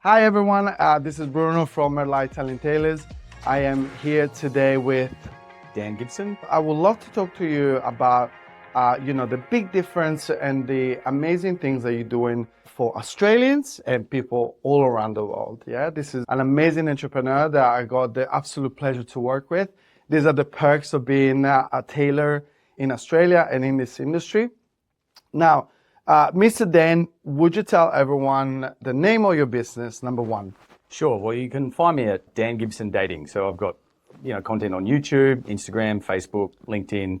Hi everyone, this is Bruno from Merlai Italian Tailors. I am here today with Dan Gibson. I would love to talk to you about the big difference and the amazing things that you're doing for Australians and people all around the world. Yeah, this is an amazing entrepreneur that I got the absolute pleasure to work with. These are the perks of being a tailor in Australia and in this industry. Now, Mr. Dan, would you tell everyone the name of your business, number one? Sure. Well, you can find me at Dan Gibson Dating. So I've got, content on YouTube, Instagram, Facebook, LinkedIn,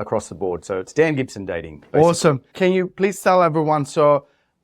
across the board. So it's Dan Gibson Dating. Basically. Awesome. Can you please tell everyone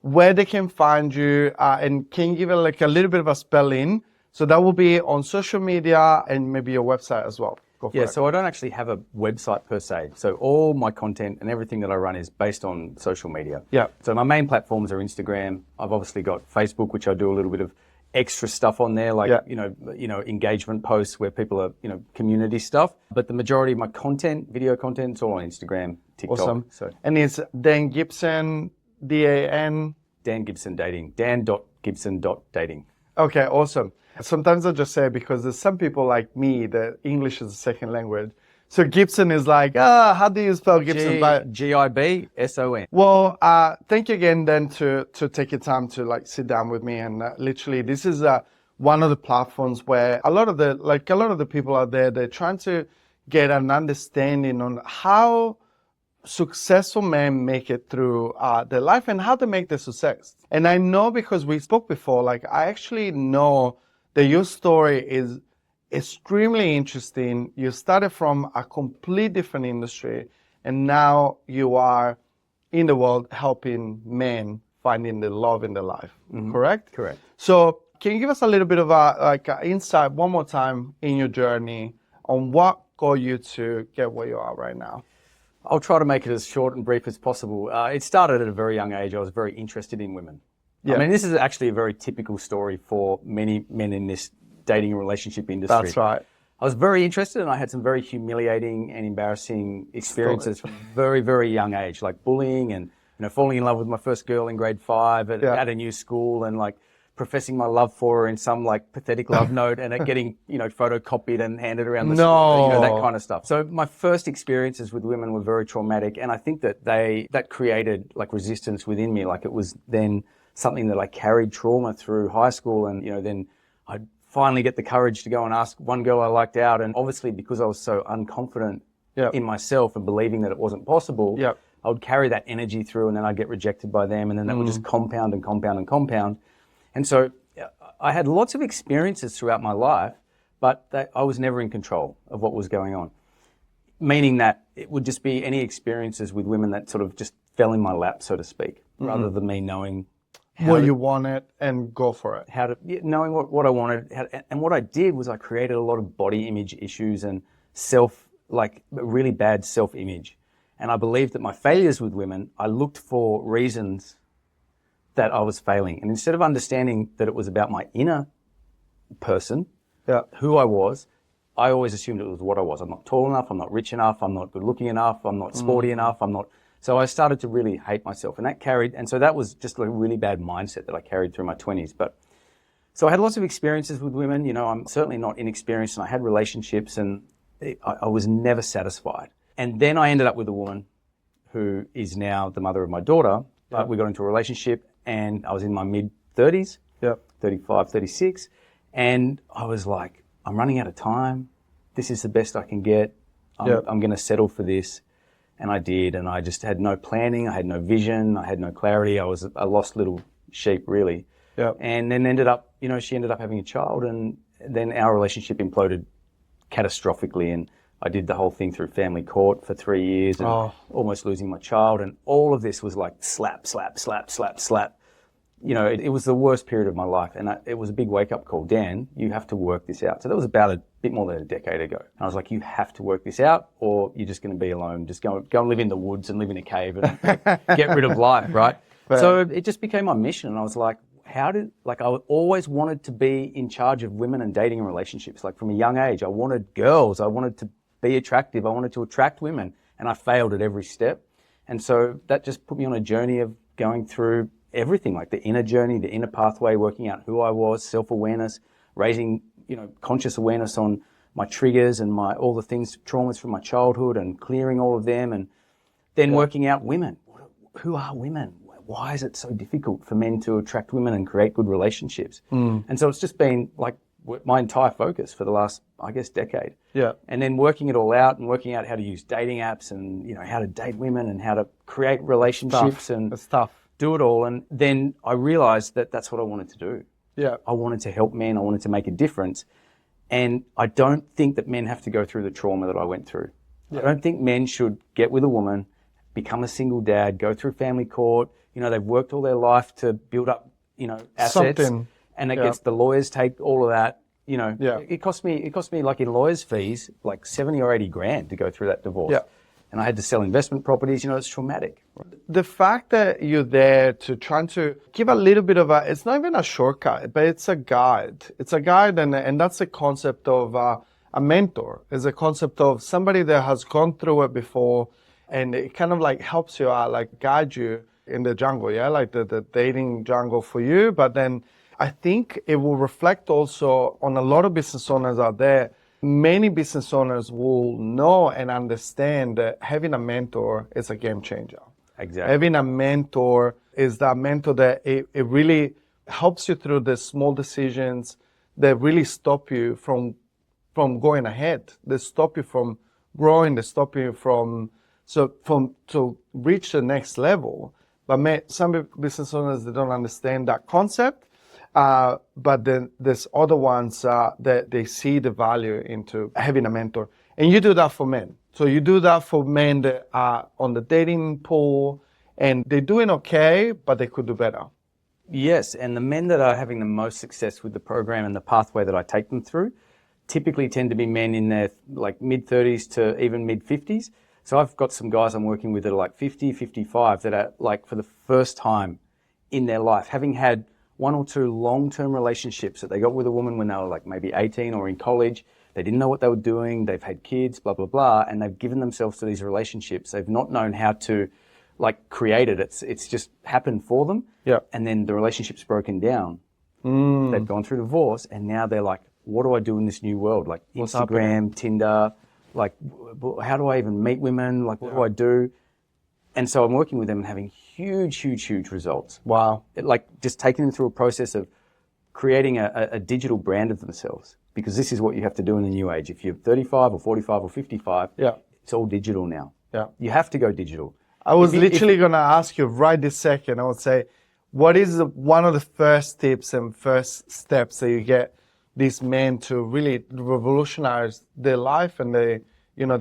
where they can find you and can you give it a little bit of a spelling? So that will be on social media and maybe your website as well. So I don't actually have a website per se. So all my content and everything that I run is based on social media. Yeah. So my main platforms are Instagram. I've obviously got Facebook, which I do a little bit of extra stuff on there, like, engagement posts where people are, community stuff. But the majority of my content, video content, it's all on Instagram, TikTok. Awesome. So. And it's Dan Gibson, D-A-N? Dan Gibson Dating, dan.gibson.dating. Okay, awesome. Sometimes I just say because there's some people like me that English is a second language. So Gibson is like, how do you spell Gibson? Gibson. Well, thank you again then to take your time to sit down with me and literally this is one of the platforms where a lot of the people out there, they're trying to get an understanding on how successful men make it through their life and how to make the success. And I know because we spoke before, I actually know that your story is extremely interesting. You started from a complete different industry and now you are in the world helping men finding the love in their life, correct? Correct. So can you give us a little bit of a insight one more time in your journey on what got you to get where you are right now? I'll try to make it as short and brief as possible. It started at a very young age. I was very interested in women. Yeah. I mean, this is actually a very typical story for many men in this dating and relationship industry. That's right. I was very interested and I had some very humiliating and embarrassing experiences from a very, very young age, like bullying and, falling in love with my first girl in grade 5 at a new school and professing my love for her in some pathetic love note and it getting, photocopied and handed around the school, that kind of stuff. So my first experiences with women were very traumatic and I think that that created resistance within me. It was then something that I carried trauma through high school and, then I'd finally get the courage to go and ask one girl I liked out. And obviously because I was so unconfident in myself and believing that it wasn't possible, I would carry that energy through and then I'd get rejected by them and then that would just compound and compound and compound. And so I had lots of experiences throughout my life, but I was never in control of what was going on. Meaning that it would just be any experiences with women that sort of just fell in my lap, so to speak, rather than me knowing what you wanted and go for it. Knowing what I wanted. And what I did was I created a lot of body image issues and really bad self-image. And I believed that my failures with women, I looked for reasons that I was failing. And instead of understanding that it was about my inner person, who I was, I always assumed it was what I was. I'm not tall enough, I'm not rich enough, I'm not good looking enough, I'm not sporty enough, So I started to really hate myself and that was just a really bad mindset that I carried through my 20s. So I had lots of experiences with women, I'm certainly not inexperienced and I had relationships and I was never satisfied. And then I ended up with a woman who is now the mother of my daughter. We got into a relationship and I was in my mid-30s, 35, 36. And I was like, I'm running out of time. This is the best I can get. I'm going to settle for this. And I did. And I just had no planning. I had no vision. I had no clarity. I was a lost little sheep, really. And then she ended up having a child. And then our relationship imploded catastrophically. And I did the whole thing through family court for 3 years and almost losing my child. And all of this was slap, slap, slap, slap, slap. It was the worst period of my life. And it was a big wake-up call. Dan, you have to work this out. So that was about a bit more than a decade ago. And I was like, you have to work this out or you're just going to be alone. Just go and live in the woods and live in a cave and get rid of life, right? So it just became my mission. And I was like, I always wanted to be in charge of women and dating and relationships. From a young age, I wanted girls. I wanted to be attractive. I wanted to attract women and I failed at every step. And so that just put me on a journey of going through everything, like the inner journey, the inner pathway, working out who I was, self-awareness, raising, conscious awareness on my triggers and all the things, traumas from my childhood, and clearing all of them, and then working out women. Who are women? Why is it so difficult for men to attract women and create good relationships? And so it's just been like my entire focus for the last, I guess, decade. Yeah. And then working it all out and working out how to use dating apps and, how to date women and how to create relationships and do it all. And then I realized that that's what I wanted to do. Yeah. I wanted to help men. I wanted to make a difference. And I don't think that men have to go through the trauma that I went through. Yeah. I don't think men should get with a woman, become a single dad, go through family court. They've worked all their life to build up, assets. Something. And it gets the lawyers take all of that. It cost me like in lawyers' fees, like 70 or 80 grand to go through that divorce. Yeah. And I had to sell investment properties. It's traumatic. The fact that you're there to try to give a little bit of it's not even a shortcut, but it's a guide. It's a guide, and that's the concept of a mentor. It's a concept of somebody that has gone through it before, and it kind of like helps you out, like guide you in the jungle, like the dating jungle for you. But then I think it will reflect also on a lot of business owners out there. Many business owners will know and understand that having a mentor is a game changer. Exactly. Having a mentor is that mentor that it really helps you through the small decisions that really stop you from going ahead. They stop you from growing. They stop you to reach the next level. But some business owners, they don't understand that concept. But then there's other ones that they see the value into having a mentor. And you do that for men. So you do that for men that are on the dating pool and they're doing okay, but they could do better. Yes, and the men that are having the most success with the program and the pathway that I take them through typically tend to be men in their like mid-30s to even mid-50s. So I've got some guys I'm working with that are like 50, 55 that are like for the first time in their life, having had one or two long-term relationships that they got with a woman when they were like maybe 18 or in college. They didn't know what they were doing. They've had kids, blah, blah, blah. And they've given themselves to these relationships. They've not known how to like create it. It's just happened for them. Yeah. And then the relationship's broken down. They've gone through divorce and now they're like, what do I do in this new world? Like Instagram, Tinder, like how do I even meet women? Like what do I do? And so I'm working with them and having huge results. Wow. Like just taking them through a process of creating a digital brand of themselves, because this is what you have to do in the new age. If you're 35 or 45 or 55, it's all digital now. Yeah. You have to go digital. I was literally going to ask you right this second. I would say, what is one of the first tips and first steps that you get these men to really revolutionize their life and the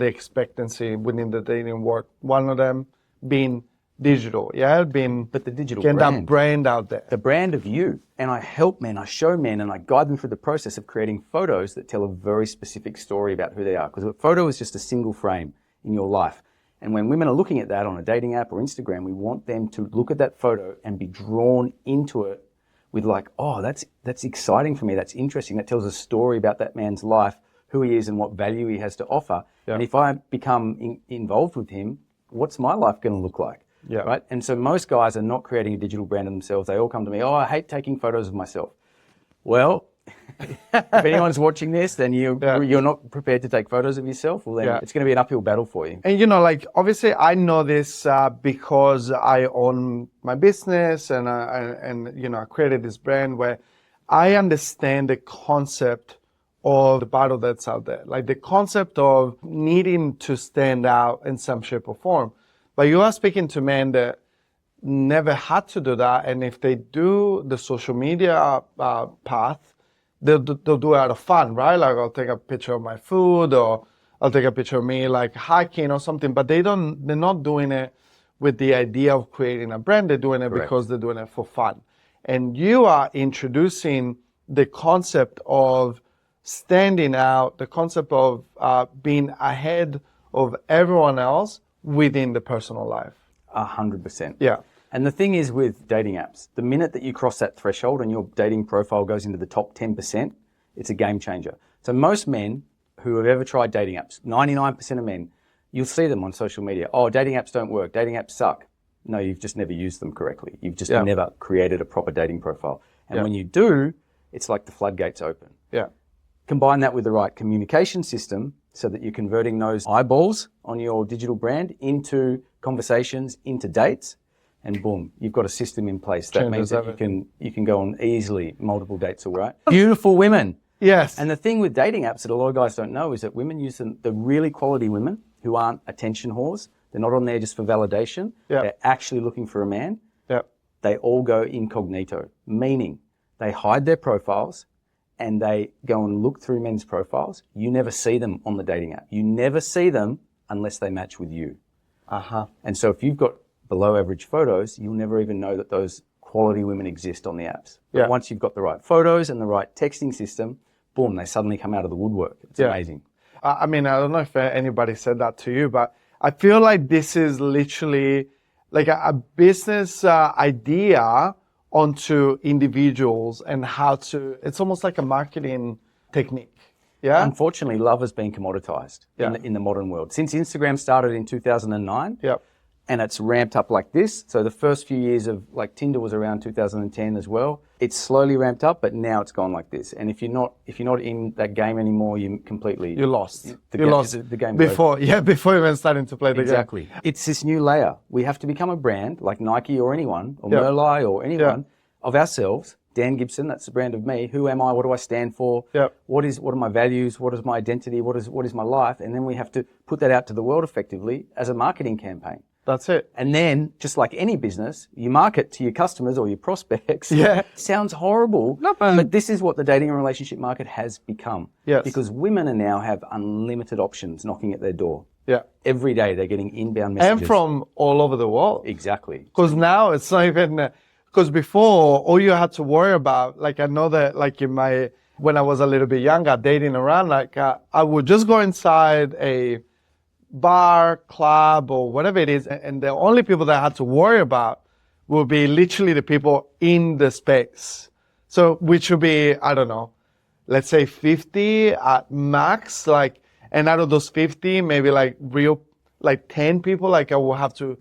expectancy within the dating world? One of them being digital, but the digital getting brand, that brand out there, the brand of you. And I help men, I show men, and I guide them through the process of creating photos that tell a very specific story about who they are. Because a photo is just a single frame in your life. And when women are looking at that on a dating app or Instagram, we want them to look at that photo and be drawn into it with like, oh, that's exciting for me. That's interesting. That tells a story about that man's life, who he is and what value he has to offer. Yeah. And if I become involved with him, what's my life going to look like? Yeah. Right. And so most guys are not creating a digital brand of themselves. They all come to me, oh, I hate taking photos of myself. Well, if anyone's watching this, then you're not prepared to take photos of yourself. Well, then it's going to be an uphill battle for you. And like obviously, I know this because I own my business and I created this brand where I understand the concept of the battle that's out there, like the concept of needing to stand out in some shape or form. But you are speaking to men that never had to do that, and if they do the social media path, they'll do it out of fun, right? Like I'll take a picture of my food, or I'll take a picture of me like hiking or something. But they're not doing it with the idea of creating a brand. They're doing it because they're doing it for fun. And you are introducing the concept of standing out, the concept of being ahead of everyone else within the personal life. 100%. Yeah. And the thing is with dating apps, the minute that you cross that threshold and your dating profile goes into the top 10%, it's a game changer. So most men who have ever tried dating apps, 99% of men, you'll see them on social media. Oh, dating apps don't work. Dating apps suck. No, you've just never used them correctly. You've just Yeah. never created a proper dating profile. And Yeah. when you do, it's like the floodgates open. Yeah. Combine that with the right communication system so that you're converting those eyeballs on your digital brand into conversations, into dates, and boom, you've got a system in place. That means that you can go on easily multiple dates, all right? Beautiful women. Yes. And the thing with dating apps that a lot of guys don't know is that women use them, the really quality women who aren't attention whores. They're not on there just for validation. Yeah. They're actually looking for a man. Yeah. They all go incognito, meaning they hide their profiles and they go and look through men's profiles. You never see them on the dating app. You never see them unless they match with you. And so if you've got below average photos, you'll never even know that those quality women exist on the apps. But Yeah. once you've got the right photos and the right texting system, boom, they suddenly come out of the woodwork. It's amazing. I mean, I don't know if anybody said that to you, but I feel like this is literally like a business idea onto individuals and how to, it's almost like a marketing technique. Yeah. Unfortunately, love has been commoditized in the modern world. Since Instagram started in 2009, Yep. and it's ramped up like this. So the first few years of like Tinder was around 2010 as well. It's slowly ramped up, but now it's gone like this. And if you're not in that game anymore, you lost. The You lost the game before, before even starting to play the game. Exactly. It's this new layer. We have to become a brand like Nike or anyone, or Merli or anyone of ourselves. Dan Gibson, that's the brand of me. Who am I? What do I stand for? Yep. What are my values? What is my identity? What is my life? And then we have to put that out to the world effectively as a marketing campaign. That's it. And then, just like any business, you market to your customers or your prospects. Yeah. It sounds horrible, but this is what the dating and relationship market has become. Yes. Because women are now have unlimited options knocking at their door. Yeah. Every day they're getting inbound messages. And from all over the world. Exactly. Because now it's not even, because before all you had to worry about, like I know that like when I was a little bit younger, dating around, like I would just go inside a bar, club, or whatever it is, and the only people that I had to worry about would be literally the people in the space. So which would be, I don't know, let's say 50 at max, like, and out of those 50, maybe like 10 people, like I will have to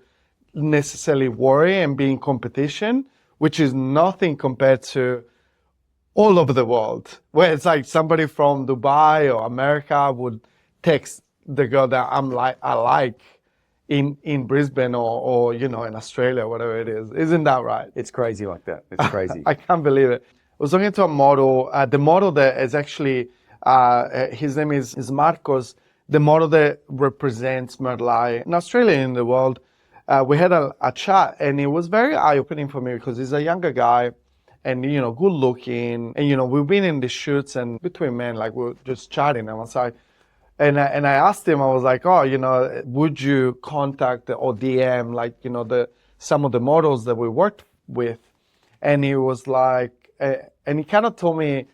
necessarily worry and be in competition, which is nothing compared to all over the world, where it's like somebody from Dubai or America would text the girl that I like in Brisbane or in Australia, whatever it is. Isn't that right? It's crazy like that. It's crazy. I can't believe it. I was talking to a model. The model that is actually, his name is Marcos. The model that represents Merli in Australia and in the world. We had a chat, and it was very eye-opening for me because he's a younger guy and, good looking. And, we've been in the shoots and between men, like we're just chatting. I was like, and I asked him, I was like, would you contact or DM, like, some of the models that we worked with? And he was like, and he kind of told me,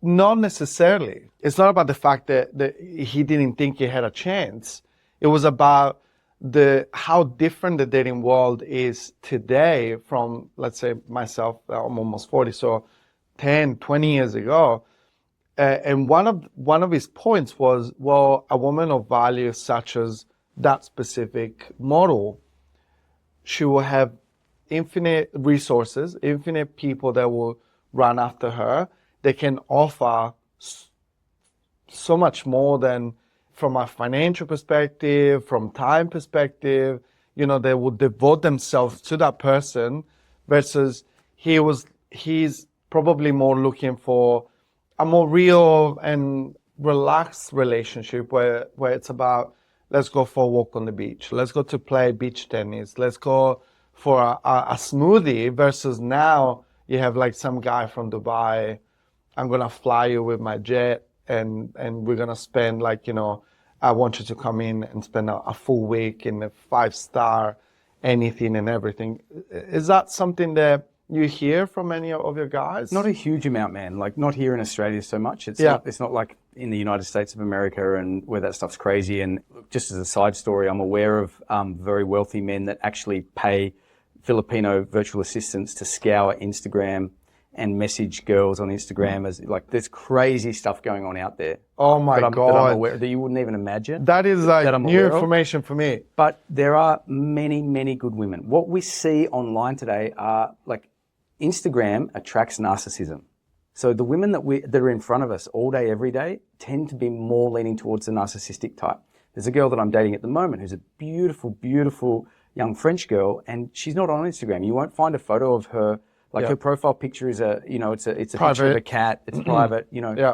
not necessarily. It's not about the fact that he didn't think he had a chance. It was about how different the dating world is today from, let's say, myself, I'm almost 40, so 10, 20 years ago. And one of his points was, well, a woman of value such as that specific model, she will have infinite resources, infinite people that will run after her. They can offer so much more than from a financial perspective, from time perspective. They will devote themselves to that person versus he's probably more looking for a more real and relaxed relationship where it's about, let's go for a walk on the beach. Let's go to play beach tennis. Let's go for a smoothie versus now you have like some guy from Dubai. I'm going to fly you with my jet and we're going to spend I want you to come in and spend a full week in a 5-star anything and everything. Is that something that you hear from any of your guys? Not a huge amount, man. Like not here in Australia so much. It's not like in the United States of America and where that stuff's crazy. And just as a side story, I'm aware of very wealthy men that actually pay Filipino virtual assistants to scour Instagram and message girls on Instagram as like there's crazy stuff going on out there. Oh my that I'm God. aware that you wouldn't even imagine. That is like that I'm new aware of. information for me. But there are many, many good women. What we see online today are like Instagram attracts narcissism. So the women that are in front of us all day, every day, tend to be more leaning towards the narcissistic type. There's a girl that I'm dating at the moment who's a beautiful, beautiful young French girl, and she's not on Instagram. You won't find a photo of her. Like her profile picture is it's a picture of a cat. It's private, Yeah.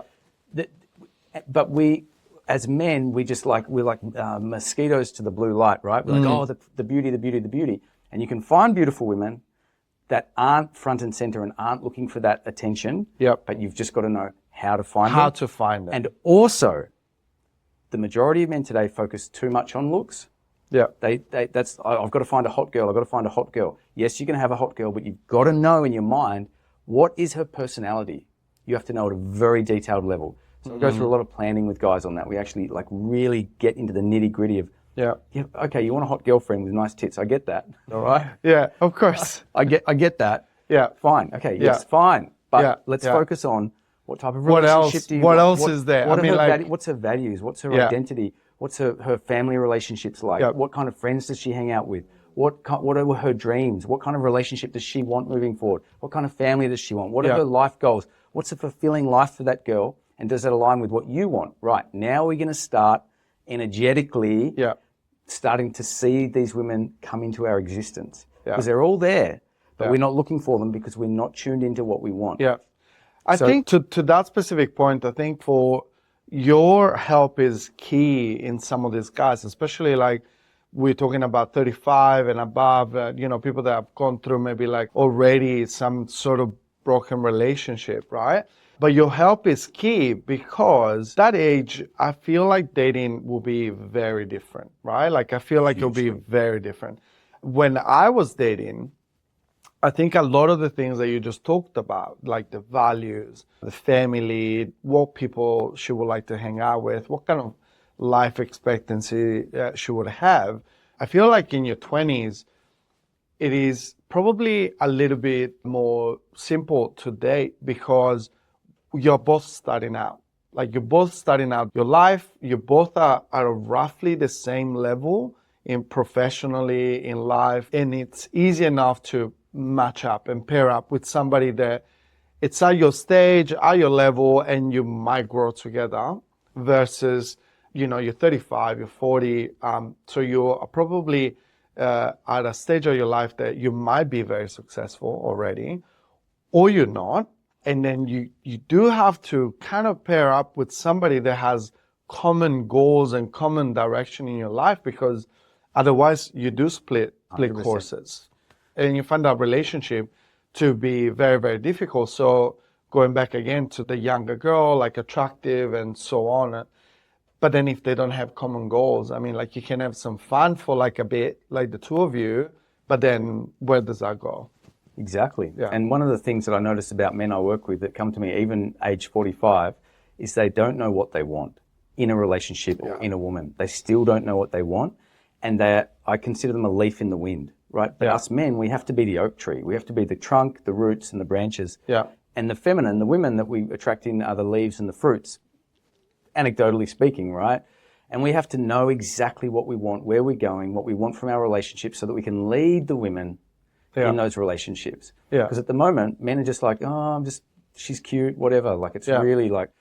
But we, as men, we're like mosquitoes to the blue light, right? We're like, oh, the beauty, the beauty, the beauty. And you can find beautiful women that aren't front and center and aren't looking for that attention. Yep. But you've just got to know how to find them. How to find them. And also, the majority of men today focus too much on looks. Yeah. I've got to find a hot girl. I've got to find a hot girl. Yes, you can have a hot girl, but you've got to know in your mind, what is her personality? You have to know at a very detailed level. So I go through a lot of planning with guys on that. We actually like really get into the nitty gritty of, okay, you want a hot girlfriend with nice tits. I get that. All right. Yeah, of course. I get that. Yeah. Fine. Okay. Yes, fine. But let's Yeah. focus on what type of What relationship else? do you What want? else is there? What I mean, like, what's her values? What's her Yeah. identity? What's her family relationships like? Yeah. What kind of friends does she hang out with? What are her dreams? What kind of relationship does she want moving forward? What kind of family does she want? What are Yeah. her life goals? What's a fulfilling life for that girl? And does that align with what you want? Right. Now we're going to start energetically starting to see these women come into our existence. Because they're all there, but we're not looking for them because we're not tuned into what we want. Yeah. I think to that specific point, I think for your help is key in some of these guys, especially like we're talking about 35 and above, people that have gone through maybe like already some sort of broken relationship, right? But your help is key because that age, I feel like dating will be very different, right? Like I feel like it'll be very different. When I was dating, I think a lot of the things that you just talked about, like the values, the family, what people she would like to hang out with, what kind of life expectancy she would have. I feel like in your 20s, it is probably a little bit more simple to date because you're both starting out. Like you're both starting out your life, you both are roughly the same level in professionally, in life, and it's easy enough to match up and pair up with somebody that it's at your stage, at your level, and you might grow together versus, you're 35, you're 40, so you're probably at a stage of your life that you might be very successful already, or you're not. And then you do have to kind of pair up with somebody that has common goals and common direction in your life, because otherwise you do split 100%. courses. And you find that relationship to be very, very difficult. So going back again to the younger girl, like attractive and so on. But then if they don't have common goals, I mean, like you can have some fun for like a bit, like the two of you, but then where does that go? Exactly. Yeah. And one of the things that I notice about men I work with that come to me, even age 45, is they don't know what they want in a relationship or in a woman. They still don't know what they want. And I consider them a leaf in the wind, right? But us men, we have to be the oak tree. We have to be the trunk, the roots, and the branches. Yeah. And the feminine, the women that we attract in are the leaves and the fruits, anecdotally speaking, right? And we have to know exactly what we want, where we're going, what we want from our relationship so that we can lead the women in those relationships. Yeah. Because at the moment, men are just like, she's cute, whatever. Like it's really like,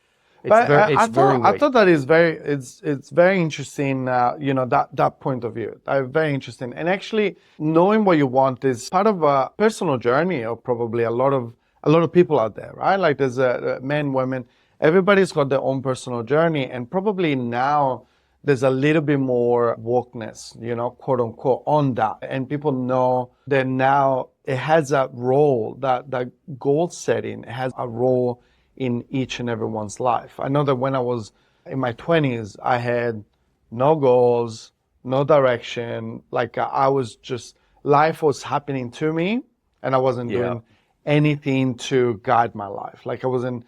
I weak. thought that is it's very interesting, that point of view. Very interesting. And actually knowing what you want is part of a personal journey of probably a lot of people out there, right? Like there's men, women, everybody's got their own personal journey, and probably now there's a little bit more wokeness, quote unquote, on that. And people know that now it has a role, that goal setting has a role in each and everyone's life. I know that when I was in my 20s, I had no goals, no direction. Like I was just, life was happening to me and I wasn't doing anything to guide my life. Like I wasn't,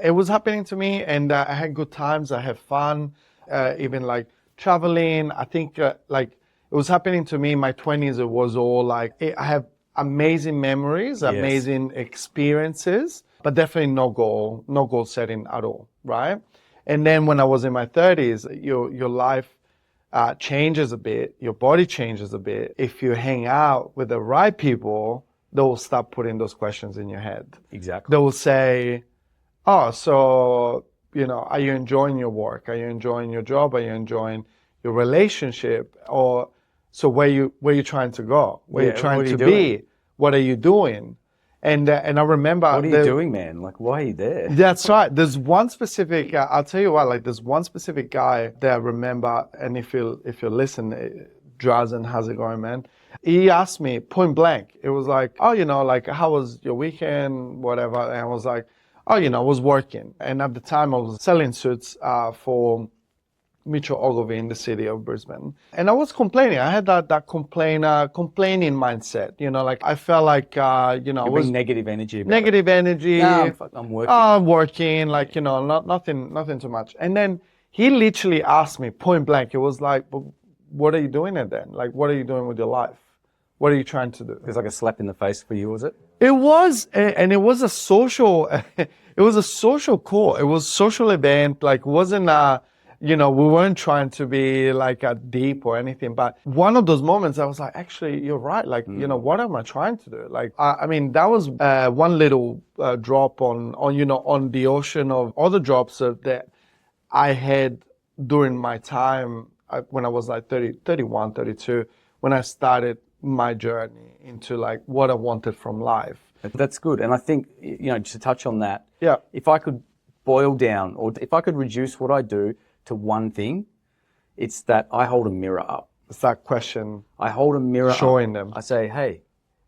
it was happening to me, and I had good times, I had fun. Even like traveling, I think like it was happening to me in my 20s. It was all like I amazing memories, Yes. amazing experiences, but definitely no goal setting at all, right? And then when I was in my 30s, your life changes a bit, your body changes a bit. If you hang out with the right people, they will start putting those questions in your head. Exactly. They will say, oh, so, are you enjoying your work? Are you enjoying your job? Are you enjoying your relationship? Or, so where you trying to go? Where you Yeah, trying what are you to doing? be? What are you doing? And I remember What are you doing, man? Like, why are you there? that's right. There's one specific. I'll tell you what. Like, there's one specific guy that I remember. And if you listen, Drazen, how's it going, man? He asked me point blank. It was like, oh, like how was your weekend, whatever. And I was like, oh, I was working. And at the time, I was selling suits for Mitchell Ogilvy in the city of Brisbane. And I was complaining. I had that complaining mindset. Like I felt like, I You're was being negative energy about negative energy. it. No, I'm working. I'm working, like, nothing too much. And then he literally asked me point blank. It was like, but what are you doing it then? Like, what are you doing with your life? What are you trying to do? It was like a slap in the face for you, was it? It was, and it was a social, it was a social call. It was a social event. Like, it wasn't we weren't trying to be like a deep or anything. But one of those moments, I was like, actually, you're right. Like, what am I trying to do? Like, I mean, that was one little drop on the ocean of other drops that I had during my time when I was like 30, 31, 32, when I started my journey into like what I wanted from life. That's good. And I think, just to touch on that, Yeah. if I could boil down or if I could reduce what I do to one thing, it's that I hold a mirror up. It's that question. I hold a mirror Showing up. them. I say, hey,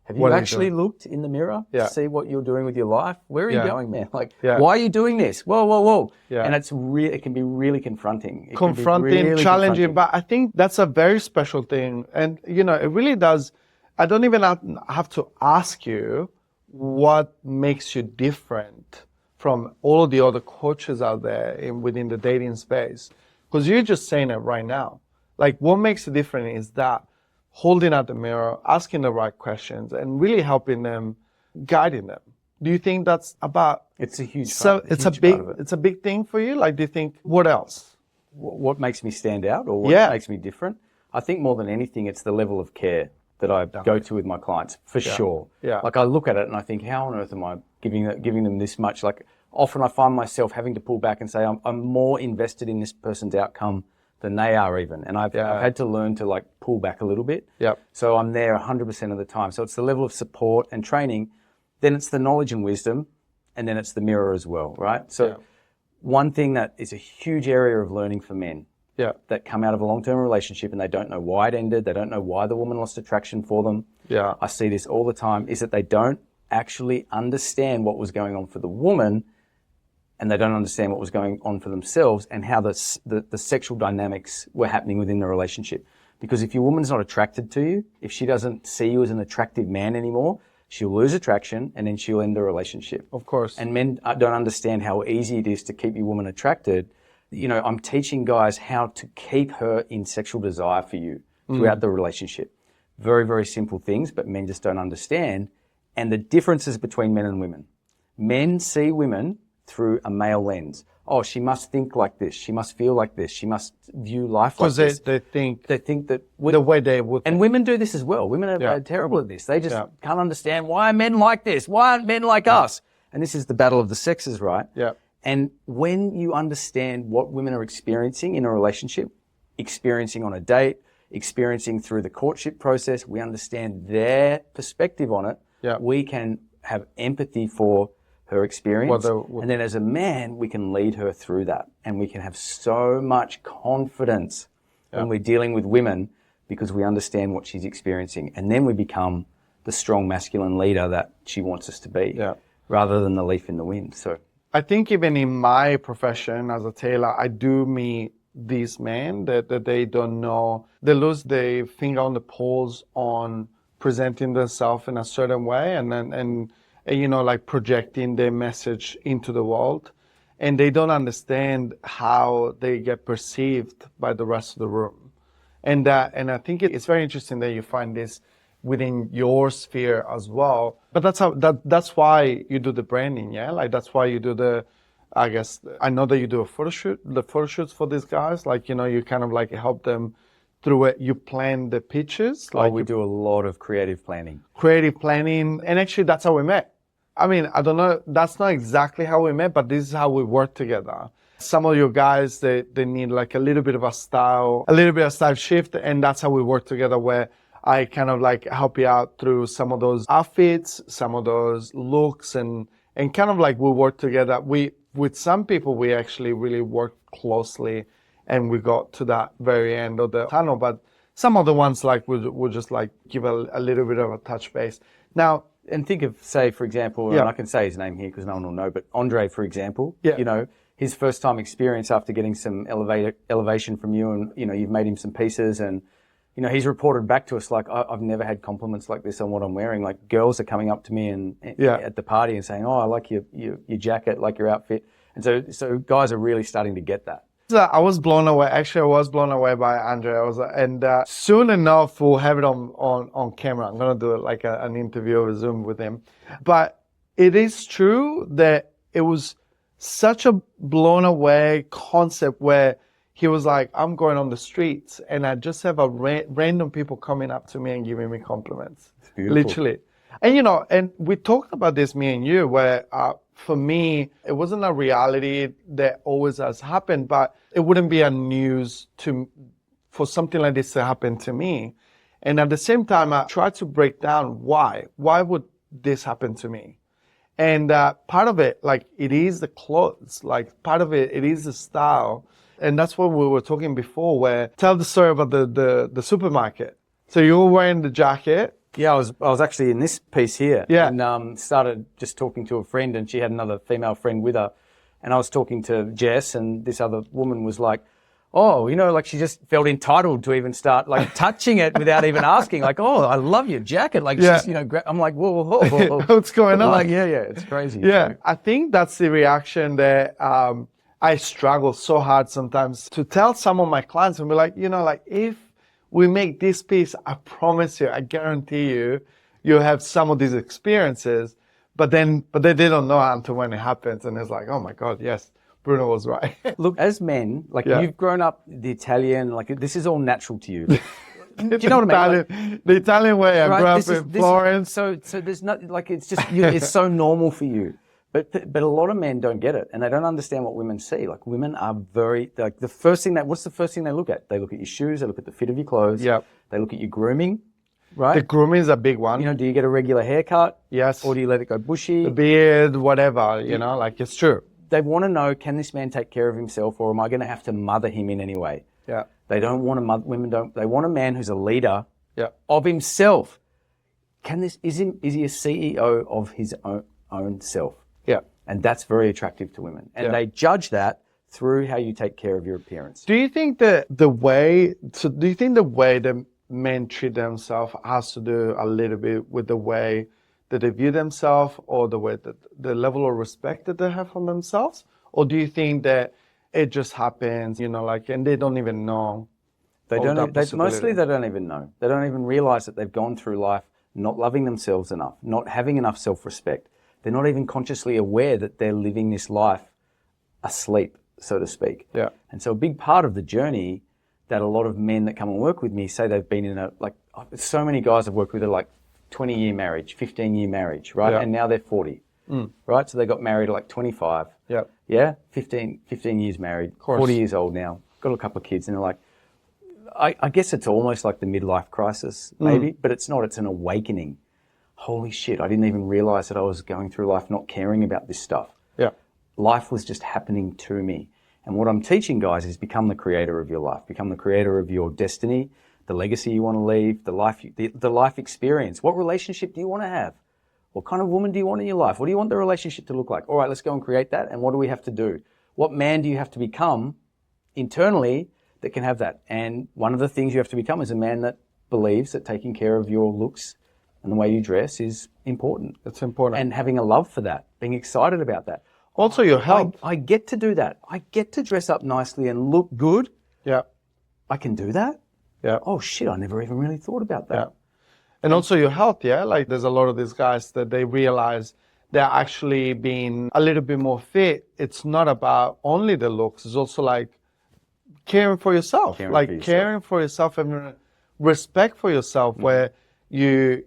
have What you are you actually doing? looked in the mirror Yeah. to see what you're doing with your life? Where are you Yeah. going, man? Like, Yeah. why are you doing this? Whoa, whoa, whoa. Yeah. And it can be really confronting. It can be Confronting, really challenging, confronting. but I think that's a very special thing. And, it really does. I don't even have to ask you what makes you different from all of the other coaches out there within the dating space. Because you're just saying it right now. Like, what makes it different is that holding out the mirror, asking the right questions, and really helping them, guiding them. Do you think that's about? It's a huge So part, it's huge a big, part of it. it's a big thing for you. Like, do you think what else? What makes me stand out or what Yeah. makes me different? I think more than anything, it's the level of care that I go to with my clients, for sure. Yeah. Like I look at it and I think, how on earth am I giving them this much? Like often I find myself having to pull back and say, I'm more invested in this person's outcome than they are even. And I've had to learn to like pull back a little bit. Yep. So I'm there 100% of the time. So it's the level of support and training, then it's the knowledge and wisdom, and then it's the mirror as well, right? So one thing that is a huge area of learning for men that come out of a long-term relationship and they don't know why it ended, they don't know why the woman lost attraction for them. Yeah. I see this all the time, is that they don't actually understand what was going on for the woman and they don't understand what was going on for themselves and how the sexual dynamics were happening within the relationship. Because if your woman's not attracted to you, if she doesn't see you as an attractive man anymore, she'll lose attraction and then she'll end the relationship. Of course. And men don't understand how easy it is to keep your woman attracted. I'm teaching guys how to keep her in sexual desire for you throughout the relationship. Very, very simple things, but men just don't understand. And the differences between men and women. Men see women through a male lens. Oh, she must think like this. She must feel like this. She must view life like this. Because they think that the way they would. and women do this as well. Women are terrible at this. They just can't understand why are men like this? Why aren't men like us? And this is the battle of the sexes, right? Yeah. And when you understand what women are experiencing in a relationship, experiencing on a date, experiencing through the courtship process, we understand their perspective on it. Yeah. We can have empathy for her experience. And then as a man, we can lead her through that. And we can have so much confidence when we're dealing with women because we understand what she's experiencing. And then we become the strong masculine leader that she wants us to be rather than the leaf in the wind. So I think even in my profession as a tailor, I do meet these men that they don't know. They lose their finger on the pulse on presenting themselves in a certain way and like projecting their message into the world. And they don't understand how they get perceived by the rest of the room. And I think it's very interesting that you find this within your sphere as well. But that's why you do the branding, yeah? Like that's why you do I guess, I know that you do the photo shoots for these guys. Like, you kind of like help them through it. You plan the pitches. Like we do a lot of creative planning. And actually that's how we met. I mean, I don't know, that's not exactly how we met, but this is how we work together. Some of your guys, they need like a little bit of a style shift, and that's how we work together, where I kind of like help you out through some of those outfits, some of those looks, and kind of like we work together. With some people, we actually really work closely, and we got to that very end of the tunnel. But some of the ones like we'll just like give a little bit of a touch base. Now, and think of, say, for example, and I can say his name here because no one will know, but Andre, for example, his first time experience after getting some elevation from you, and, you've made him some pieces, and, he's reported back to us like, I've never had compliments like this on what I'm wearing. Like girls are coming up to me and at the party and saying, oh, I like your jacket, like your outfit. And so guys are really starting to get that. I was blown away. Actually, I was blown away by Andre. And soon enough, we'll have it on camera. I'm going to do like an interview over Zoom with him. But it is true that it was such a blown away concept where he was like, I'm going on the streets and I just have random people coming up to me and giving me compliments. Literally. And, and we talked about this, me and you, where for me, it wasn't a reality that always has happened, but it wouldn't be a news for something like this to happen to me. And at the same time, I tried to break down why. Why would this happen to me? And part of it, like, it is the clothes. Like, part of it is the style. And that's what we were talking before, where tell the story about the supermarket. So you were wearing the jacket. Yeah, I was actually in this piece here. Yeah. And started just talking to a friend, and she had another female friend with her. And I was talking to Jess, and this other woman was like, oh, like she just felt entitled to even start like touching it without even asking. Like, oh, I love your jacket. Like, just, I'm like, whoa, whoa, whoa. What's going on? Like, yeah, it's crazy. Yeah, So, I think that's the reaction that I struggle so hard sometimes to tell some of my clients and be like, like if we make this piece, I promise you, I guarantee you, you'll have some of these experiences, but they don't know until when it happens. And it's like, oh my God, yes, Bruno was right. Look, as men, like you've grown up the Italian, like this is all natural to you. Do you know what I mean? Like, the Italian way, I grew up in Florence. So there's not, like, it's just, it's so normal for you. But a lot of men don't get it, and they don't understand what women see. Like, women are very, like, what's the first thing they look at? They look at your shoes, they look at the fit of your clothes. Yep. They look at your grooming, right? The grooming is a big one. Do you get a regular haircut? Yes. Or do you let it go bushy? The beard, whatever, like, it's true. They want to know, can this man take care of himself, or am I going to have to mother him in any way? Yeah. They don't want they want a man who's a leader of himself. Is he a CEO of his own self? Yeah. And that's very attractive to women. And they judge that through how you take care of your appearance. Do you think that the way that men treat themselves has to do a little bit with the way that they view themselves, or the way that the level of respect that they have for themselves? Or do you think that it just happens, and they don't even know? Mostly they don't even know. They don't even realize that they've gone through life not loving themselves enough, not having enough self-respect. They're not even consciously aware that they're living this life asleep, so to speak. Yeah. And so a big part of the journey that a lot of men that come and work with me say they've been in so many guys I've worked with are like 20-year marriage, 15-year marriage, right? Yeah. And now they're 40, right? So they got married at like 25. Yeah. Yeah? 15 years married, 40 years old now, got a couple of kids, and they're like, I guess it's almost like the midlife crisis, maybe, but it's not. It's an awakening. Holy shit, I didn't even realize that I was going through life not caring about this stuff. Yeah. Life was just happening to me. And what I'm teaching guys is become the creator of your life, become the creator of your destiny, the legacy you want to leave, the life experience. What relationship do you want to have? What kind of woman do you want in your life? What do you want the relationship to look like? All right, let's go and create that. And what do we have to do? What man do you have to become internally that can have that? And one of the things you have to become is a man that believes that taking care of your looks and the way you dress is important. It's important. And having a love for that, being excited about that. Also your health. I get to do that. I get to dress up nicely and look good. Yeah. I can do that? Yeah. Oh shit, I never even really thought about that. Yeah. And also your health, yeah? Like there's a lot of these guys that they realize they're actually being a little bit more fit. It's not about only the looks. It's also like caring for yourself. Caring for yourself and respect for yourself, where you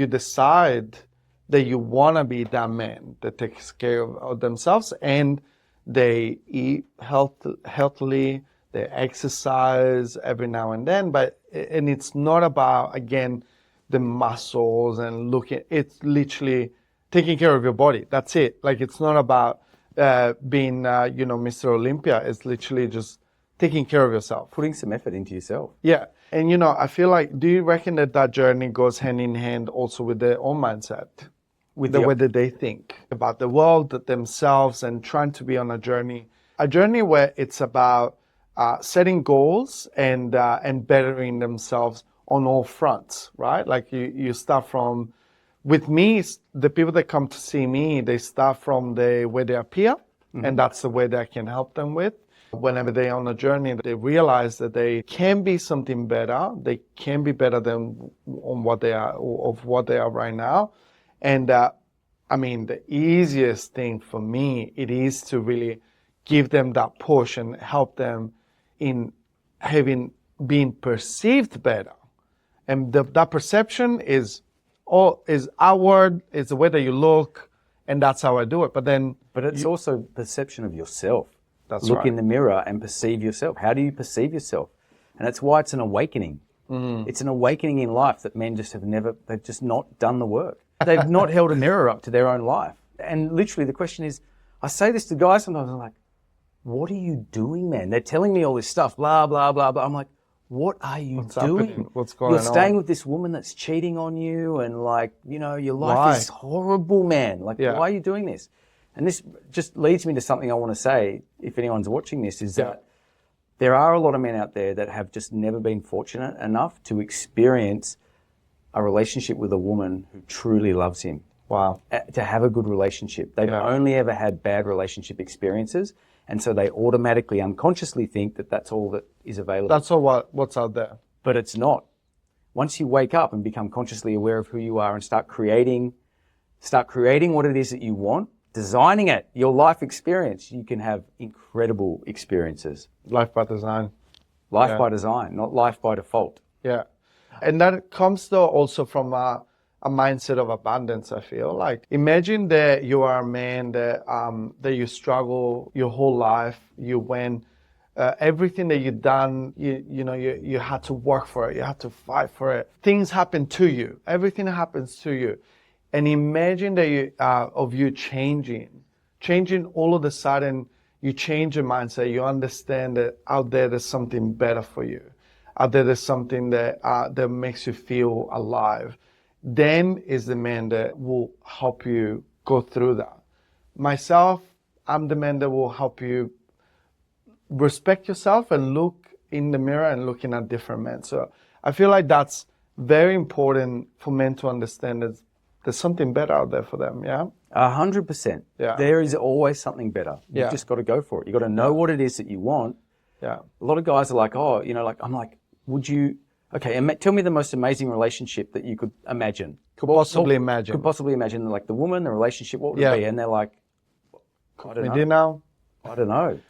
decide that you want to be that man that takes care of themselves, and they eat healthily, they exercise every now and then, and it's not about, again, the muscles and looking. It's literally taking care of your body. That's it. Like it's not about being Mr. Olympia. It's literally just taking care of yourself. Putting some effort into yourself. Yeah. And I feel like, do you reckon that journey goes hand in hand also with their own mindset? With the way that they think about the world, themselves, and trying to be on a journey where it's about setting goals and bettering themselves on all fronts, right? Like you start from, with me, the people that come to see me, they start from the way they appear, and that's the way that I can help them with. Whenever they're on a journey, they realize that they can be something better. They can be better than what they are right now. And the easiest thing for me, it is to really give them that push and help them in being perceived better. And that perception is outward, it's the way that you look, and that's how I do it. But it's also perception of yourself. That's Look in the mirror and perceive yourself. How do you perceive yourself? And that's why it's an awakening. It's an awakening in life that men just they've just not done the work. They've not held a mirror up to their own life. And literally the question is, I say this to guys sometimes, I'm like, what are you doing, man? They're telling me all this stuff, blah, blah, blah, blah. I'm like, what are you doing? Happening? What's going on? You're staying with this woman that's cheating on you, and your life is horrible, man. Why are you doing this? And this just leads me to something I want to say, if anyone's watching this, is that there are a lot of men out there that have just never been fortunate enough to experience a relationship with a woman who truly loves him. Wow. To have a good relationship. They've only ever had bad relationship experiences, and so they automatically, unconsciously think that that's all that is available. That's all what's out there. But it's not. Once you wake up and become consciously aware of who you are and start creating what it is that you want, designing it, your life experience, you can have incredible experiences. Life by design. Life by design, not life by default. Yeah. And that comes though also from a mindset of abundance, I feel. Like imagine that you are a man that you struggle your whole life, you went, everything that you've done, you had to work for it, you had to fight for it. Things happen to you, everything happens to you. And imagine that you changing all of a sudden, you change your mindset, you understand that out there's something better for you. Out there's something that makes you feel alive. Then is the man that will help you go through that. Myself, I'm the man that will help you respect yourself and look in the mirror and looking at different men. So I feel like that's very important for men to understand that there's something better out there for them, yeah? 100%. Yeah. There is always something better. You've just got to go for it. You've got to know what it is that you want. Yeah. A lot of guys are like, I'm like, would you, tell me the most amazing relationship that you could imagine. Could possibly imagine, like the woman, the relationship, what would it be? And they're like, I don't know. I don't know.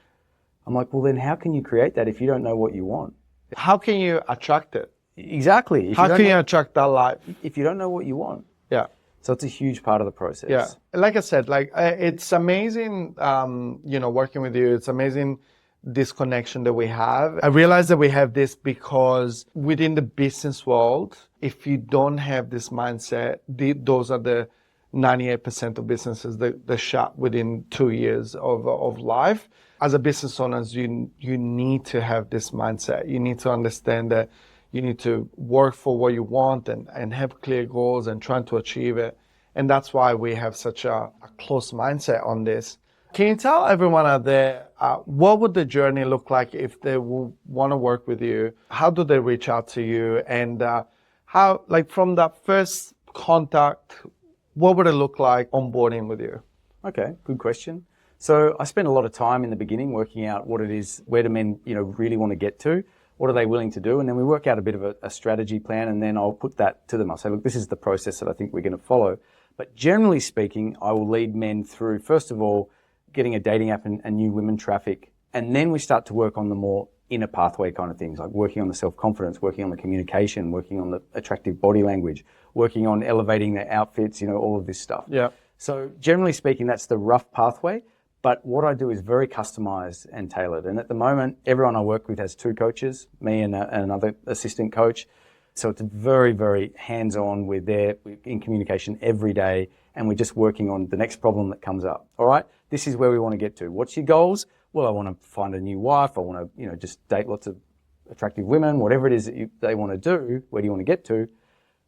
I'm like, well, then how can you create that if you don't know what you want? How can you attract it? Exactly. How can you attract that life? If you don't know what you want. Yeah. So it's a huge part of the process. Yeah. Like I said, it's amazing, working with you. It's amazing, this connection that we have. I realize that we have this because within the business world, if you don't have this mindset, those are the 98% of businesses that shut within 2 years of life. As a business owners, you need to have this mindset. You need to understand that you need to work for what you want and have clear goals and trying to achieve it. And that's why we have such a close mindset on this. Can you tell everyone out there, what would the journey look like if they want to work with you? How do they reach out to you? And how, from that first contact, what would it look like onboarding with you? Okay, good question. So I spent a lot of time in the beginning working out what it is, where do men, really want to get to. What are they willing to do? And then we work out a bit of a strategy plan, and then I'll put that to them. I'll say, look, this is the process that I think we're going to follow. But generally speaking, I will lead men through, first of all, getting a dating app and new women traffic. And then we start to work on the more inner pathway kind of things, like working on the self-confidence, working on the communication, working on the attractive body language, working on elevating their outfits, all of this stuff. Yeah. So generally speaking, that's the rough pathway. But what I do is very customized and tailored. And at the moment, everyone I work with has 2 coaches, me and another assistant coach. So it's very, very hands-on. We're there in communication every day, and we're just working on the next problem that comes up. All right, this is where we want to get to. What's your goals? Well, I want to find a new wife. I want to, just date lots of attractive women, whatever it is that they want to do. Where do you want to get to?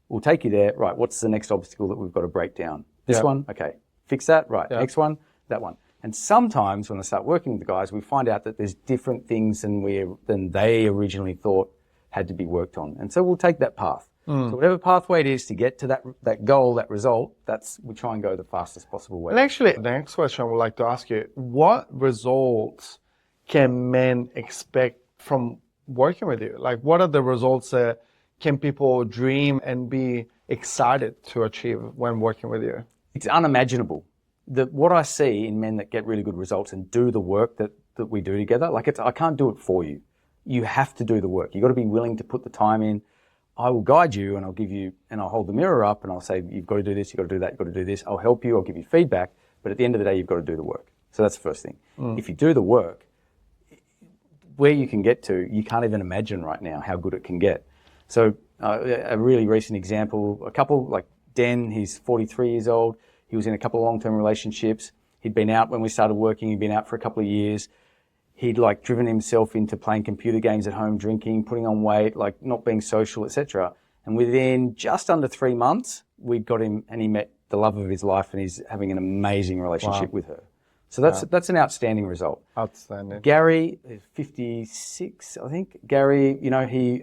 We'll take you there. Right, what's the next obstacle that we've got to break down? This one? Okay, fix that. Right, next one, that one. And sometimes when I start working with the guys, we find out that there's different things than they originally thought had to be worked on. And so we'll take that path. So whatever pathway it is to get to that goal, that result, we try and go the fastest possible way. And actually, the next question I would like to ask you, what results can men expect from working with you? Like, what are the results that can people dream and be excited to achieve when working with you? It's unimaginable. What I see in men that get really good results and do the work that we do together, I can't do it for you. You have to do the work. You've got to be willing to put the time in. I will guide you, and I'll hold the mirror up, and I'll say, you've got to do this, you've got to do that, you've got to do this. I'll help you, I'll give you feedback, but at the end of the day, you've got to do the work. So that's the first thing. If you do the work, where you can get to, you can't even imagine right now how good it can get. So a really recent example, a couple like Dan, he's 43 years old. He was in a couple of long-term relationships. He'd been out when we started working. He'd been out for a couple of years. He'd driven himself into playing computer games at home, drinking, putting on weight, not being social, etc. And within just under 3 months, we got him, and he met the love of his life, and he's having an amazing relationship with her. So that's an outstanding result. Outstanding. Gary is 56, I think. Gary, he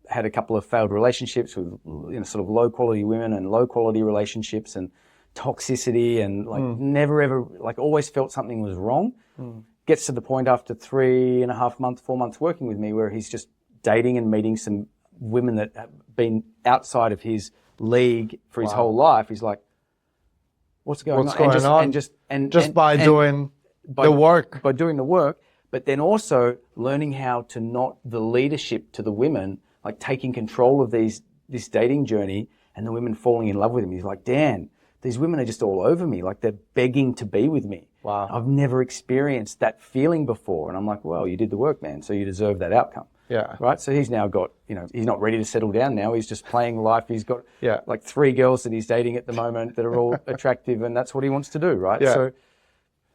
had a couple of failed relationships with sort of low quality women and low quality relationships and toxicity, and never ever always felt something was wrong. Gets to the point after 3.5 months, 4 months working with me where he's just dating and meeting some women that have been outside of his league for his whole life. He's like, what's going on? And by doing the work. By doing the work, but then also learning how to the leadership to the women, taking control of this dating journey, and the women falling in love with him. He's like, Dan, these women are just all over me. They're begging to be with me. Wow. I've never experienced that feeling before. And I'm like, well, you did the work, man. So you deserve that outcome. Yeah. Right. So he's now got, he's not ready to settle down now. He's just playing life. He's got 3 girls that he's dating at the moment that are all attractive, and that's what he wants to do. Right. Yeah. So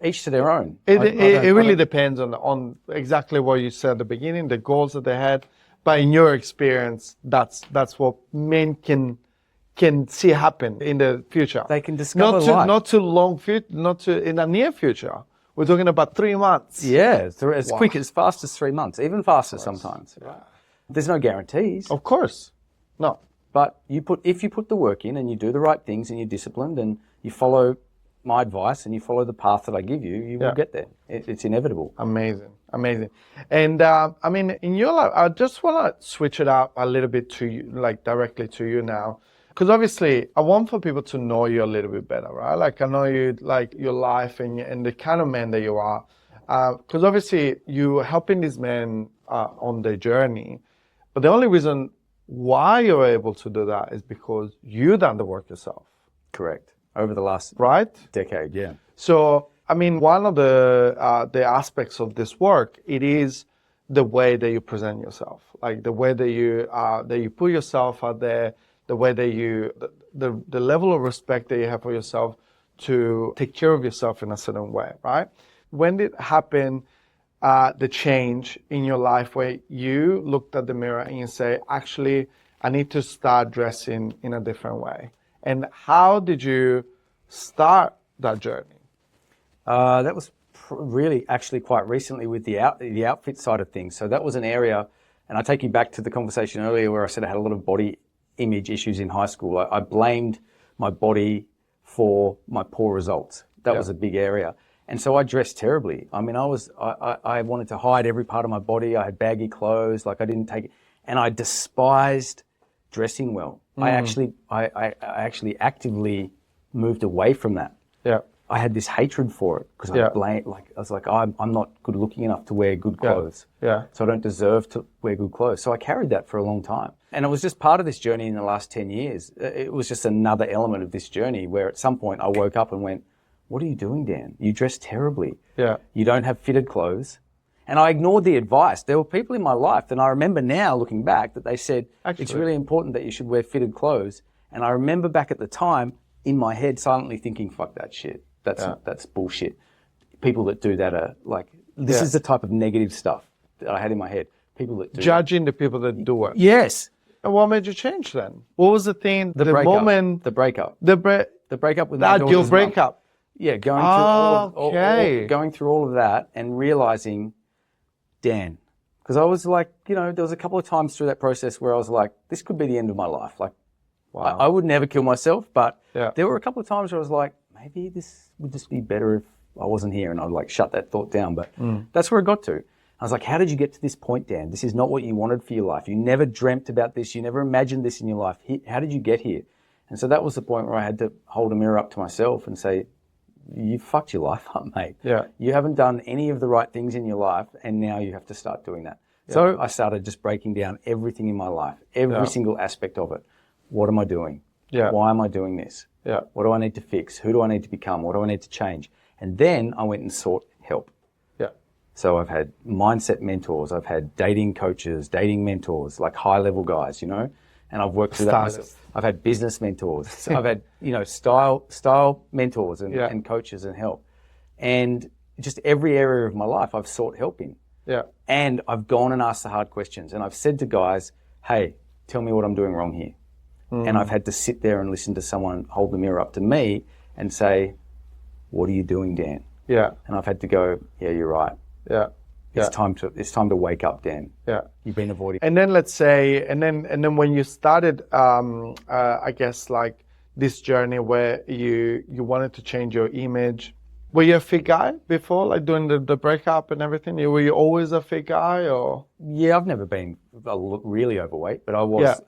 each to their own. It really depends on exactly what you said at the beginning, the goals that they had. But in your experience, that's what men can see happen in the future. They can discover life. Not too long future, not too in the near future. We're talking about 3 months. Yeah, as quick, as fast as 3 months, even faster sometimes. Yeah. There's no guarantees. Of course, no. But if you put the work in and you do the right things and you're disciplined and you follow my advice and you follow the path that I give you, you will get there. It's inevitable. Amazing. And in your life, I just want to switch it up a little bit to you, directly to you now. Because obviously, I want for people to know you a little bit better, right? I know you, your life and the kind of man that you are. Because obviously, you're helping these men on their journey. But the only reason why you're able to do that is because you've done the work yourself. Correct. Over the last decade, yeah. So, one of the aspects of this work, it is the way that you present yourself. The way that you put yourself out there, the way that the level of respect that you have for yourself to take care of yourself in a certain way, right? When did it happen, the change in your life where you looked at the mirror and you say, actually, I need to start dressing in a different way? And how did you start that journey? That was really actually quite recently with the outfit side of things. So that was an area, and I take you back to the conversation earlier where I said I had a lot of body image issues in high school. I blamed my body for my poor results. That was a big area. And so I dressed terribly. I mean, I wanted to hide every part of my body. I had baggy clothes, like I didn't take it. And I despised dressing well. I actually actively moved away from that. Yeah. I had this hatred for it because I was like, I'm not good looking enough to wear good clothes. Yeah. So I don't deserve to wear good clothes. So I carried that for a long time. And it was just part of this journey in the last 10 years. It was just another element of this journey where at some point I woke up and went, what are you doing, Dan? You dress terribly. Yeah. You don't have fitted clothes. And I ignored the advice. There were people in my life, and I remember now looking back that they said, it's really important that you should wear fitted clothes. And I remember back at the time in my head silently thinking, fuck that shit. That's bullshit. People that do that are like, this is the type of negative stuff that I had in my head. People that do Judging the people that do it. Yes. And what made you change then? What was the thing? The breakup. The breakup with my that daughter's guilt breakup. mum. Yeah, going through all of that and realizing, Dan, because I was like, there was a couple of times through that process where I was like, this could be the end of my life. Like, wow. I would never kill myself, but there were a couple of times where I was like, maybe this would just be better if I wasn't here, and I'd like shut that thought down. But that's where I got to. I was like, how did you get to this point, Dan? This is not what you wanted for your life. You never dreamt about this. You never imagined this in your life. How did you get here? And so that was the point where I had to hold a mirror up to myself and say, you fucked your life up, mate. Yeah. You haven't done any of the right things in your life, and now you have to start doing that. Yeah. So I started just breaking down everything in my life, every single aspect of it. What am I doing? Yeah. Why am I doing this? Yeah. What do I need to fix? Who do I need to become? What do I need to change? And then I went and sought help. Yeah. So I've had mindset mentors, I've had dating coaches, dating mentors, like high-level guys, and I've worked through that myself. I've had business mentors. I've had, style mentors and coaches and help. And just every area of my life I've sought help in. Yeah. And I've gone and asked the hard questions. And I've said to guys, hey, tell me what I'm doing wrong here. And I've had to sit there and listen to someone hold the mirror up to me and say, what are you doing, Dan? Yeah. And I've had to go, yeah, you're right. Yeah. It's time to wake up, Dan. Yeah. You've been avoiding. And then let's say, and then when you started, I guess like this journey where you wanted to change your image, were you a fit guy before, like doing the breakup and everything? Were you always a fit guy, or? Yeah, I've never been really overweight, but I was.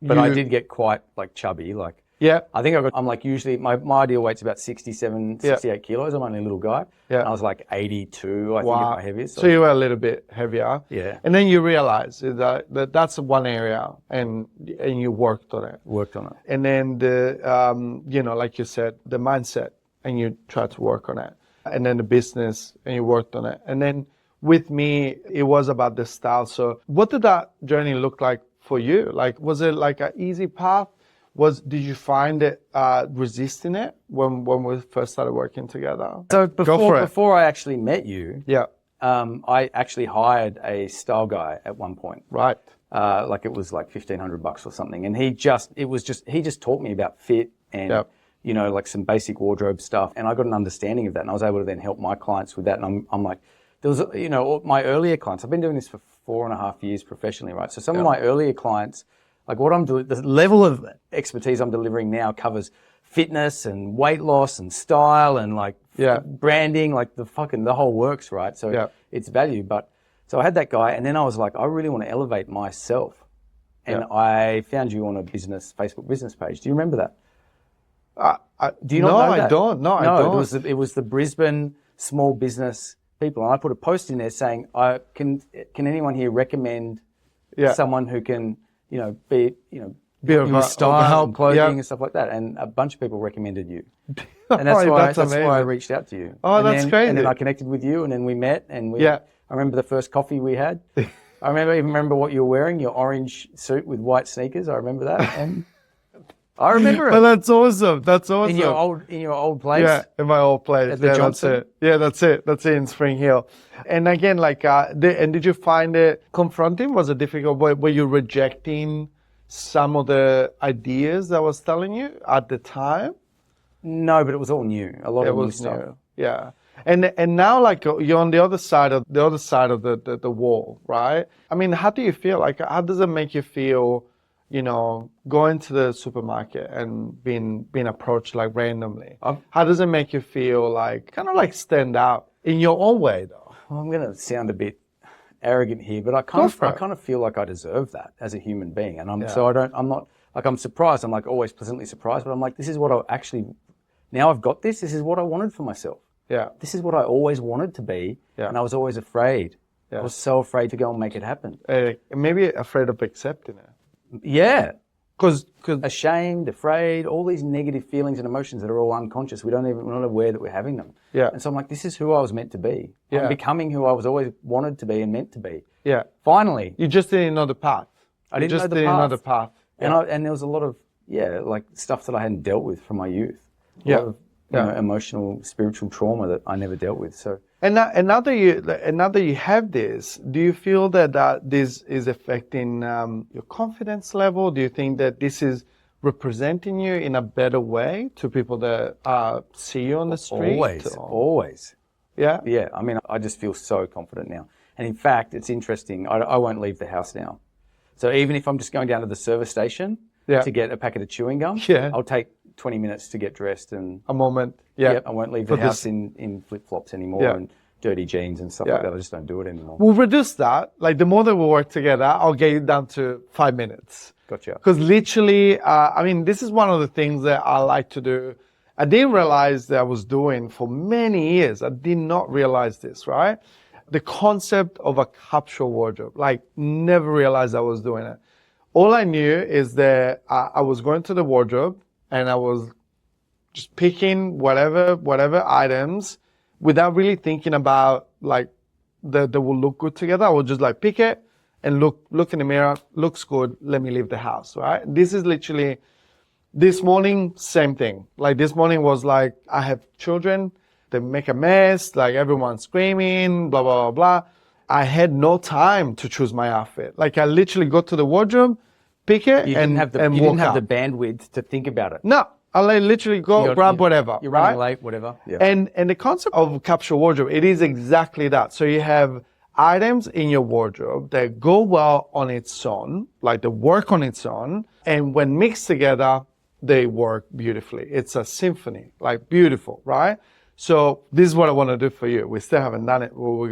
But I did get quite like chubby, like. Yeah. I think I'm like usually, my ideal weight's about 67, 68 kilos. I'm only a little guy. Yeah. And I was like 82, I think, at my heaviest. So you were a little bit heavier. Yeah. And then you realized that's one area and you worked on it. And then like you said, the mindset, and you tried to work on it. And then the business, and you worked on it. And then with me, it was about the style. So what did that journey look like for you? Like, was it like an easy path? Did you find it resisting it when we first started working together? So before I actually met you, I actually hired a style guy at one point. Right. Like it was like $1,500 or something, and he just taught me about fit and like some basic wardrobe stuff, and I got an understanding of that, and I was able to then help my clients with that. And I'm like, there was my earlier clients. I've been doing this for 4.5 years professionally, right? So some of my earlier clients. Like what I'm doing, the level of expertise I'm delivering now covers fitness and weight loss and style and like branding, like the whole works, right? So it's value. But so I had that guy, and then I was like, I really want to elevate myself. And I found you on a Facebook business page. Do you remember that? Do you not know that? I don't. No, I don't. It was the Brisbane small business people. And I put a post in there saying, can anyone here recommend someone who can, be style, clothing and stuff like that. And a bunch of people recommended you. And that's why I reached out to you. Oh, that's crazy. And then I connected with you, and then we met, and I remember the first coffee we had. I remember what you were wearing, your orange suit with white sneakers. I remember that. And I remember it. Well, that's awesome. That's awesome. In your old place? Yeah, in my old place. At the Johnson? That's it. Yeah, that's it. That's it in Spring Hill. And again, like, did you find it confronting? Was it difficult? Were you rejecting some of the ideas that I was telling you at the time? No, but it was all new. A lot of new stuff. New. Yeah. And now, like, you're on the other side of the wall, right? I mean, how do you feel? Like, how does it make you feel going to the supermarket and being approached like randomly? I've- How does it make you feel like kind of like stand out in your own way though? Well, I'm going to sound a bit arrogant here, but I Go for it. kind of feel like I deserve that as a human being, and Yeah. I'm not like, I'm surprised. I'm like always pleasantly surprised, but I'm like, this is what I actually, now I've got this. This is what I wanted for myself. Yeah. This is what I always wanted to be, Yeah. and I was always afraid. Yeah. I was so afraid to go and make it happen. Maybe afraid of accepting it. Yeah. Because Ashamed, afraid, all these negative feelings and emotions that are all unconscious. We're not aware that we're having them. Yeah. And so I'm like, this is who I was meant to be. Yeah. I'm becoming who I was always wanted to be and meant to be. yeah, Finally, you just didn't know the path. I You didn't just know the didn't path. know the path. Yeah. and there was a lot of like stuff that I hadn't dealt with from my youth. A Yeah. lot of emotional, spiritual trauma that I never dealt with. So And now that you have this, do you feel that this is affecting your confidence level? Do you think that this is representing you in a better way to people that see you on the street? always. Yeah. Yeah, I mean, I just feel so confident now. And in fact, it's interesting. I won't leave the house now. So even if I'm just going down to the service station Yeah. to get a packet of chewing gum, Yeah. I'll take 20 minutes to get dressed and A moment. Yeah. yep, I won't leave the For house this- in flip-flops anymore Yeah. and dirty jeans and stuff Yeah. like that. I just don't do it anymore. We'll reduce that. Like the more that we work together, I'll get you down to 5 minutes. Gotcha. Because literally, I mean, this is one of the things that I like to do. I didn't realize that I was doing for many years. I did not realize this, right? The concept of a capsule wardrobe, like never realized I was doing it. All I knew is that I was going to the wardrobe and I was just picking whatever items without really thinking about like that they will look good together. I would just like pick it and look in the mirror, looks good, let me leave the house, right? This is literally, this morning, same thing. Like this morning was like, I have children, they make a mess, like everyone's screaming, blah, blah, blah, blah. I had no time to choose my outfit. Like I literally go to the wardrobe, pick it, You didn't have the bandwidth to think about it. No, I like literally go grab whatever. You're right? running late, whatever. Yeah. And the concept of capsule wardrobe, it is exactly that. So you have items in your wardrobe that go well on its own, like they work on its own, and when mixed together, they work beautifully. It's a symphony, like beautiful, right? So this is what I want to do for you. We still haven't done it, but we're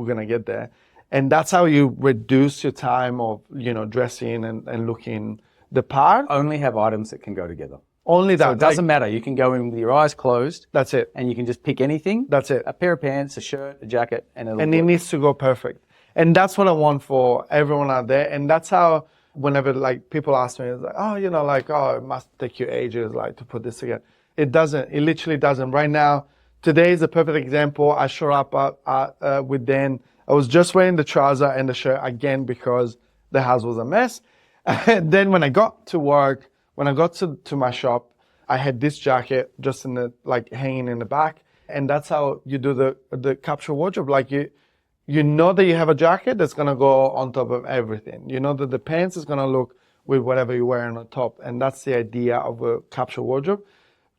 gonna get there. And that's how you reduce your time of, dressing and looking the part. Only have items that can go together. Only that. So it doesn't matter. You can go in with your eyes closed. That's it. And you can just pick anything. That's it. A pair of pants, a shirt, a jacket, and It work. needs to go perfect. And that's what I want for everyone out there. And that's how, whenever like people ask me, it's like, oh, it must take you ages like to put this together. It doesn't. It literally doesn't. Right now, today is a perfect example. I showed up with Dan. I was just wearing the trouser and the shirt again because the house was a mess. And then when I got to work, when I got to my shop, I had this jacket just in the hanging in the back. And that's how you do the capsule wardrobe. Like you know that you have a jacket that's gonna go on top of everything. You know that the pants is gonna look with whatever you're wearing on top. And that's the idea of a capsule wardrobe.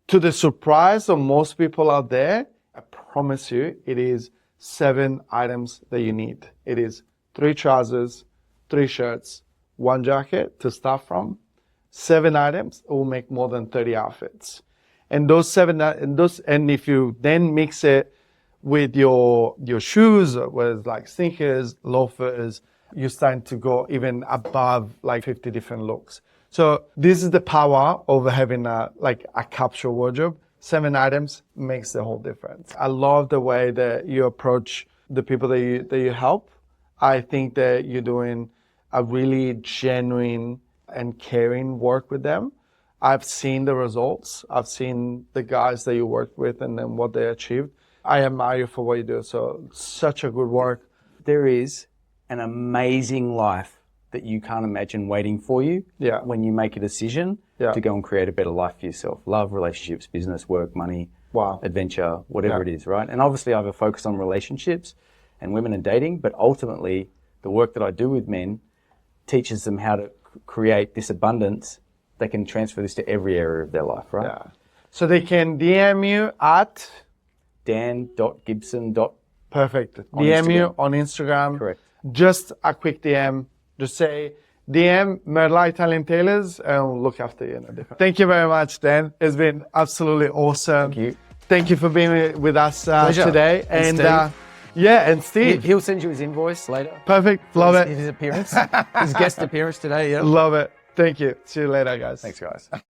To the surprise of most people out there, I promise you, it is 7 items that you need. It is 3 trousers, 3 shirts, 1 jacket to start from. 7 items, it will make more than 30 outfits. And those 7, and if you then mix it with your shoes, whether it's like sneakers, loafers, you're starting to go even above like 50 different looks. So this is the power of having a capsule wardrobe. 7 items makes the whole difference. I love the way that you approach the people that you help. I think that you're doing a really genuine and caring work with them. I've seen the results. I've seen the guys that you worked with and then what they achieved. I admire you for what you do. So such a good work. There is an amazing life that you can't imagine waiting for you when you make a decision to go and create a better life for yourself. Love, relationships, business, work, money, adventure, whatever it is, right? And obviously I have a focus on relationships and women and dating, but ultimately the work that I do with men teaches them how to create this abundance. They can transfer this to every area of their life, right? Yeah. So they can DM you at dan.gibson. Perfect. DM you on Instagram. Correct. Just a quick DM. Just say, DM Merla Italian Tailors and we'll look after you in a different. Thank you very much, Dan. It's been absolutely awesome. Thank you. Thank you for being with us Pleasure. today. And And Steve. He'll send you his invoice later. Perfect. Love it. His appearance, his guest appearance today. Yeah. Love it. Thank you. See you later, guys. Thanks, guys.